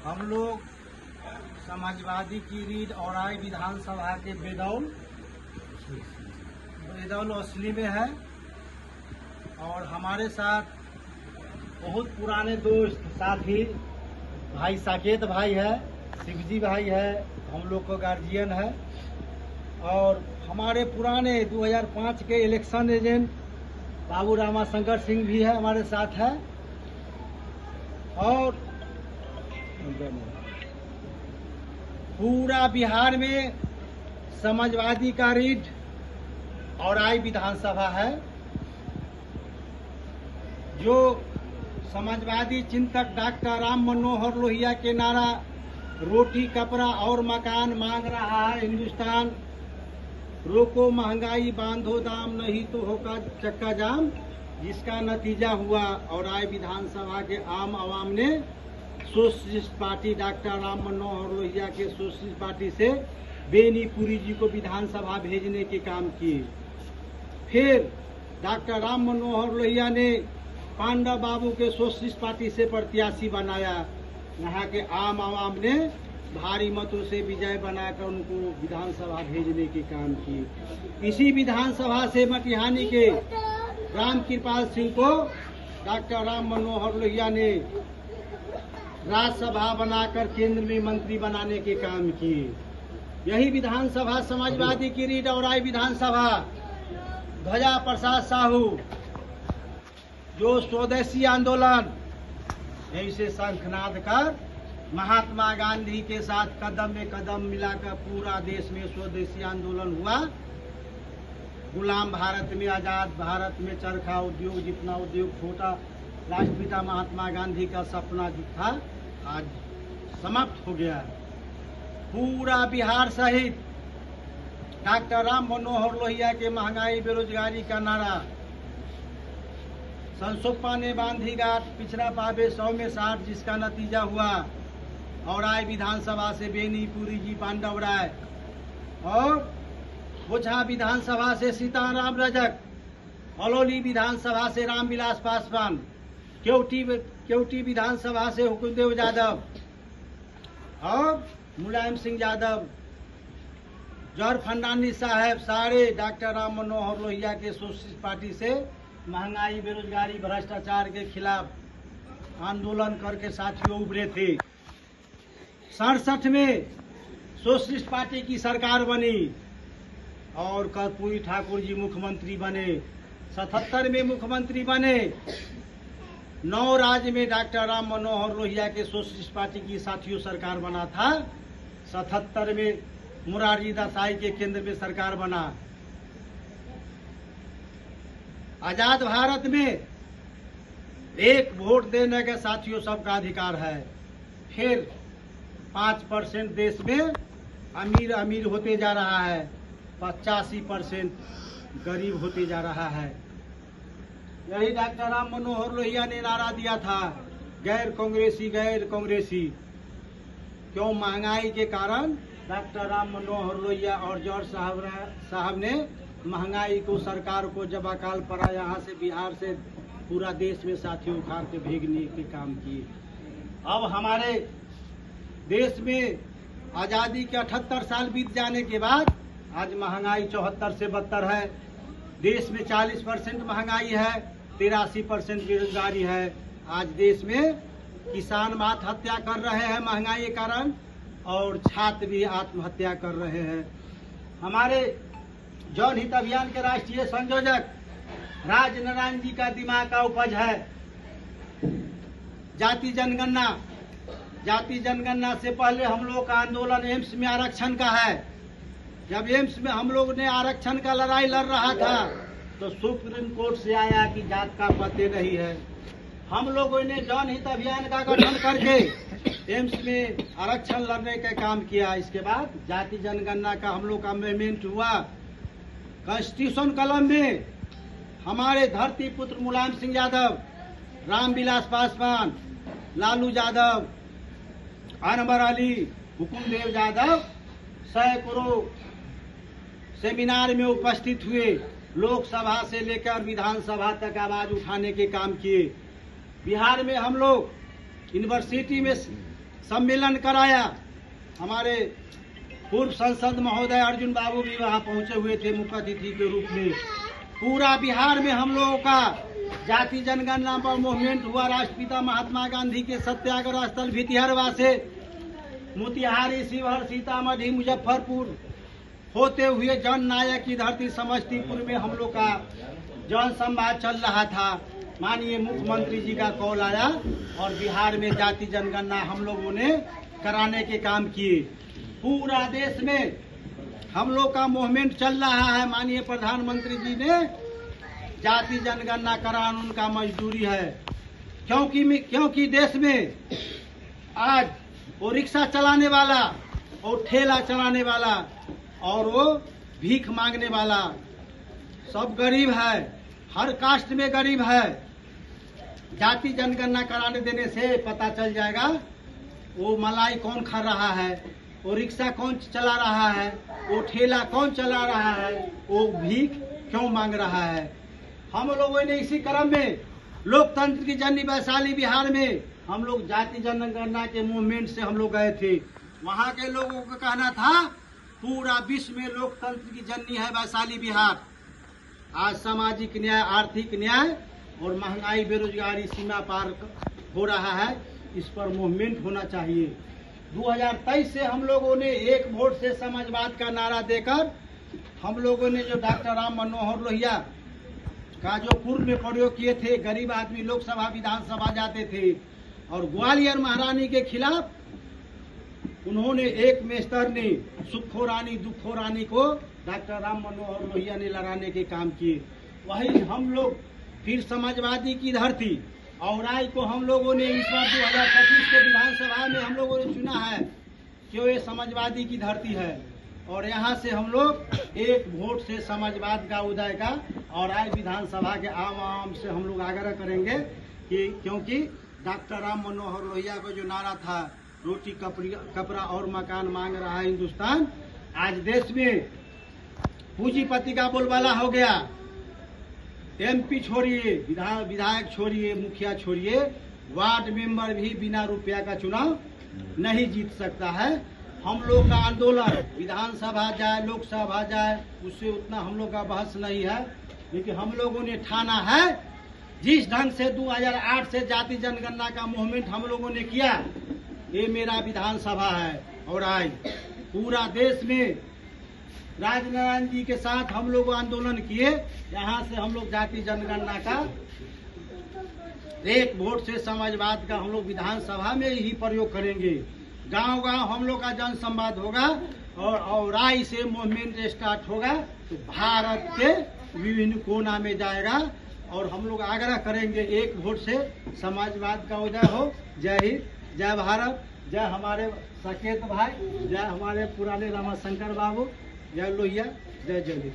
हम लोग समाजवादी की रीढ़ औराई विधानसभा के बेदौल असली में है और हमारे साथ बहुत पुराने दोस्त साथी भाई साकेत भाई है, शिवजी भाई है, हम लोग को गार्जियन है और हमारे पुराने 2005 के इलेक्शन एजेंट बाबू रामा शंकर सिंह भी है हमारे साथ है। और पूरा बिहार में समाजवादी का रीढ़ औराई विधानसभा है। जो समाजवादी चिंतक डॉक्टर राम मनोहर लोहिया के नारा रोटी कपड़ा और मकान मांग रहा है हिंदुस्तान, रोको महंगाई बांधो दाम नहीं तो होगा चक्का जाम, जिसका नतीजा हुआ औराई विधानसभा के आम आवाम ने socialist party doctor Ram Manohar Lohia के सोशलिस्ट पार्टी से बेनी पुरी जी को विधानसभा भेजने के काम किए। फिर डॉक्टर राम मनोहर लोहिया ने पांडव बाबू के सोशलिस्ट पार्टी से प्रत्याशी बनाया। यहाँ के आम आवाम ने भारी मतों से विजय बनाकर उनको विधानसभा भेजने के काम किए। इसी विधानसभा से मटिहानी के राम कृपाल सिंह को डॉक्टर राम मनोहर लोहिया ने राज्यसभा बनाकर केंद्र में मंत्री बनाने के काम किए। यही विधानसभा समाजवादी की रीढ़ औराई विधानसभा ध्वजा प्रसाद साहू जो स्वदेशी आंदोलन यही से शंखनाद कर महात्मा गांधी के साथ कदम में कदम मिलाकर पूरा देश में स्वदेशी आंदोलन हुआ। गुलाम भारत में आजाद भारत में चरखा उद्योग जितना उद्योग छोटा राष्ट्रपिता महात्मा गांधी का सपना जो था आज समाप्त हो गया। पूरा बिहार सहित डॉक्टर राम मनोहर लोहिया के महंगाई बेरोजगारी का नारा संसोपा ने बांधी गांठ पिछड़ा पावे 100 में 60, जिसका नतीजा हुआ औराई विधानसभा से बेनी पुरी जी पांडव राय और बोझा विधानसभा से सीताराम रजक, हलौली विधानसभा से रामविलास पासवान, केवटी विधानसभा से हुकुमदेव यादव और मुलायम सिंह यादव, जौहर फर्नांडिस साहब सारे डॉक्टर राम मनोहर लोहिया के सोशलिस्ट पार्टी से महंगाई बेरोजगारी भ्रष्टाचार के खिलाफ आंदोलन करके साथियों उभरे थे। 67 में सोशलिस्ट पार्टी की सरकार बनी और कर्पूरी ठाकुर जी मुख्यमंत्री बने। 77 में मुख्यमंत्री बने। 9 राज्य में डॉक्टर राम मनोहर लोहिया के सोशलिस्ट पार्टी की साथियों सरकार बना था। 77 में मोरारजी देसाई के केंद्र में सरकार बना। आजाद भारत में एक वोट देने के साथियों सबका अधिकार है। फिर 5% देश में अमीर अमीर होते जा रहा है, 85% गरीब होते जा रहा है। यही डॉक्टर राम मनोहर लोहिया ने नारा दिया था, गैर कांग्रेसी। क्यों? महंगाई के कारण डॉक्टर राम मनोहर लोहिया और जौहर साहब ने महंगाई को सरकार को जब अकाल पड़ा यहाँ से बिहार से पूरा देश में साथियों उखाड़ के भेजने के काम किए। अब हमारे देश में आजादी के 78 साल बीत जाने के बाद आज महंगाई 74 से 72 है। देश में 40% महंगाई है, 83% बेरोजगारी है। आज देश में किसान आत्महत्या कर रहे हैं महंगाई के कारण और छात्र भी आत्महत्या कर रहे हैं। हमारे जन हित अभियान के राष्ट्रीय संयोजक राज नारायण जी का दिमाग का उपज है जाति जनगणना से पहले हम लोग का आंदोलन एम्स में आरक्षण का है। जब एम्स में हम लोग ने आरक्षण का लड़ाई लड़ रहा था तो सुप्रीम कोर्ट से आया कि जात का पते नहीं है। हम लोगों ने जन हित अभियान का गठन करके एम्स में आरक्षण लड़ने का काम किया। इसके बाद जाति जनगणना का हम लोग का अमेंडमेंट हुआ। कॉन्स्टिट्यूशन कलम में हमारे धरती पुत्र मुलायम सिंह यादव, रामविलास पासवान, लालू यादव, अनवर अली, हुकुमदेव यादव सैकड़ों सेमिनार में उपस्थित हुए। लोकसभा से लेकर विधानसभा तक आवाज उठाने के काम किए। बिहार में हम लोग यूनिवर्सिटी में सम्मेलन कराया। हमारे पूर्व सांसद महोदय अर्जुन बाबू भी वहाँ पहुँचे हुए थे मुख्य अतिथि के रूप में। पूरा बिहार में हम लोगों का जाति जनगणना पर मूवमेंट हुआ। राष्ट्रपिता महात्मा गांधी के सत्याग्रह स्थल भितिहरवा से मोतिहारी, शिवहर, सीतामढ़ी, मुजफ्फरपुर होते हुए जन नायक की धरती समस्तीपुर में हम लोग का जन संवाद चल रहा था। माननीय मुख्यमंत्री जी का कॉल आया और बिहार में जाति जनगणना हम लोगों ने कराने के काम किए। पूरा देश में हम लोग का मूवमेंट चल रहा है। माननीय प्रधानमंत्री जी ने जाति जनगणना कराना उनका मजदूरी है, क्योंकि देश में आज वो रिक्शा चलाने वाला और ठेला चलाने वाला और वो भीख मांगने वाला सब गरीब है, हर कास्ट में गरीब है। जाति जनगणना कराने देने से पता चल जाएगा वो मलाई कौन खा रहा है, वो रिक्शा कौन चला रहा है, वो ठेला कौन चला रहा है, वो भीख क्यों मांग रहा है। हम लोगों ने इसी क्रम में लोकतंत्र की जननी वैशाली बिहार में हम लोग जाति जनगणना के मूवमेंट से हम लोग गए थे। वहाँ के लोगों का कहना था पूरा विश्व में लोकतंत्र की जननी है वैशाली बिहार। आज सामाजिक न्याय, आर्थिक न्याय और महंगाई, बेरोजगारी सीमा पार हो रहा है, इस पर मूवमेंट होना चाहिए। 2023 से हम लोगों ने एक वोट से समाजवाद का नारा देकर हम लोगों ने जो डॉक्टर राम मनोहर लोहिया का जो पूर्व में प्रयोग किए थे, गरीब आदमी लोकसभा विधानसभा जाते थे और ग्वालियर महारानी के खिलाफ उन्होंने एक मेस्तर ने सुखो रानी दुखो रानी को डॉक्टर राम मनोहर लोहिया ने लड़ाने के काम किए। वही हम लोग फिर समाजवादी की धरती औराई को हम लोगों ने इस बार 2025 के विधानसभा में हम लोगों ने चुना है कि ये समाजवादी की धरती है और यहाँ से हम लोग एक वोट से समाजवाद का उदय का और आज विधानसभा के आम से हम लोग आग्रह करेंगे कि क्योंकि डॉक्टर राम मनोहर लोहिया का जो नारा था रोटी कपड़ा और मकान मांग रहा है हिंदुस्तान, आज देश में पूंजीपति का बोलबाला हो गया। एमपी छोड़िए, विधायक छोड़िए, मुखिया छोड़िए, वार्ड मेंबर भी बिना रुपया का चुनाव नहीं जीत सकता है। हम लोग का आंदोलन विधानसभा जाए, लोकसभा जाए, उससे उतना हम लोग का बहस नहीं है, लेकिन हम लोगों ने ठाना है जिस ढंग से 2008 से जाति जनगणना का मूवमेंट हम लोगों ने किया, ये मेरा विधानसभा है। और आज पूरा देश में राजनारायण जी के साथ हम लोग आंदोलन किए। यहाँ से हम लोग जाति जनगणना का एक वोट से समाजवाद का हम लोग विधानसभा में ही प्रयोग करेंगे। गांव गांव हम लोग का जन संवाद होगा और राय से मूवमेंट स्टार्ट होगा तो भारत के विभिन्न कोना में जाएगा और हम लोग आग्रह करेंगे एक वोट से समाजवाद का उदय हो। जय हिंद, जय भारत, जय हमारे साकेत भाई, जय हमारे पुराने रामाशंकर बाबू, जय लोहिया, जय जय।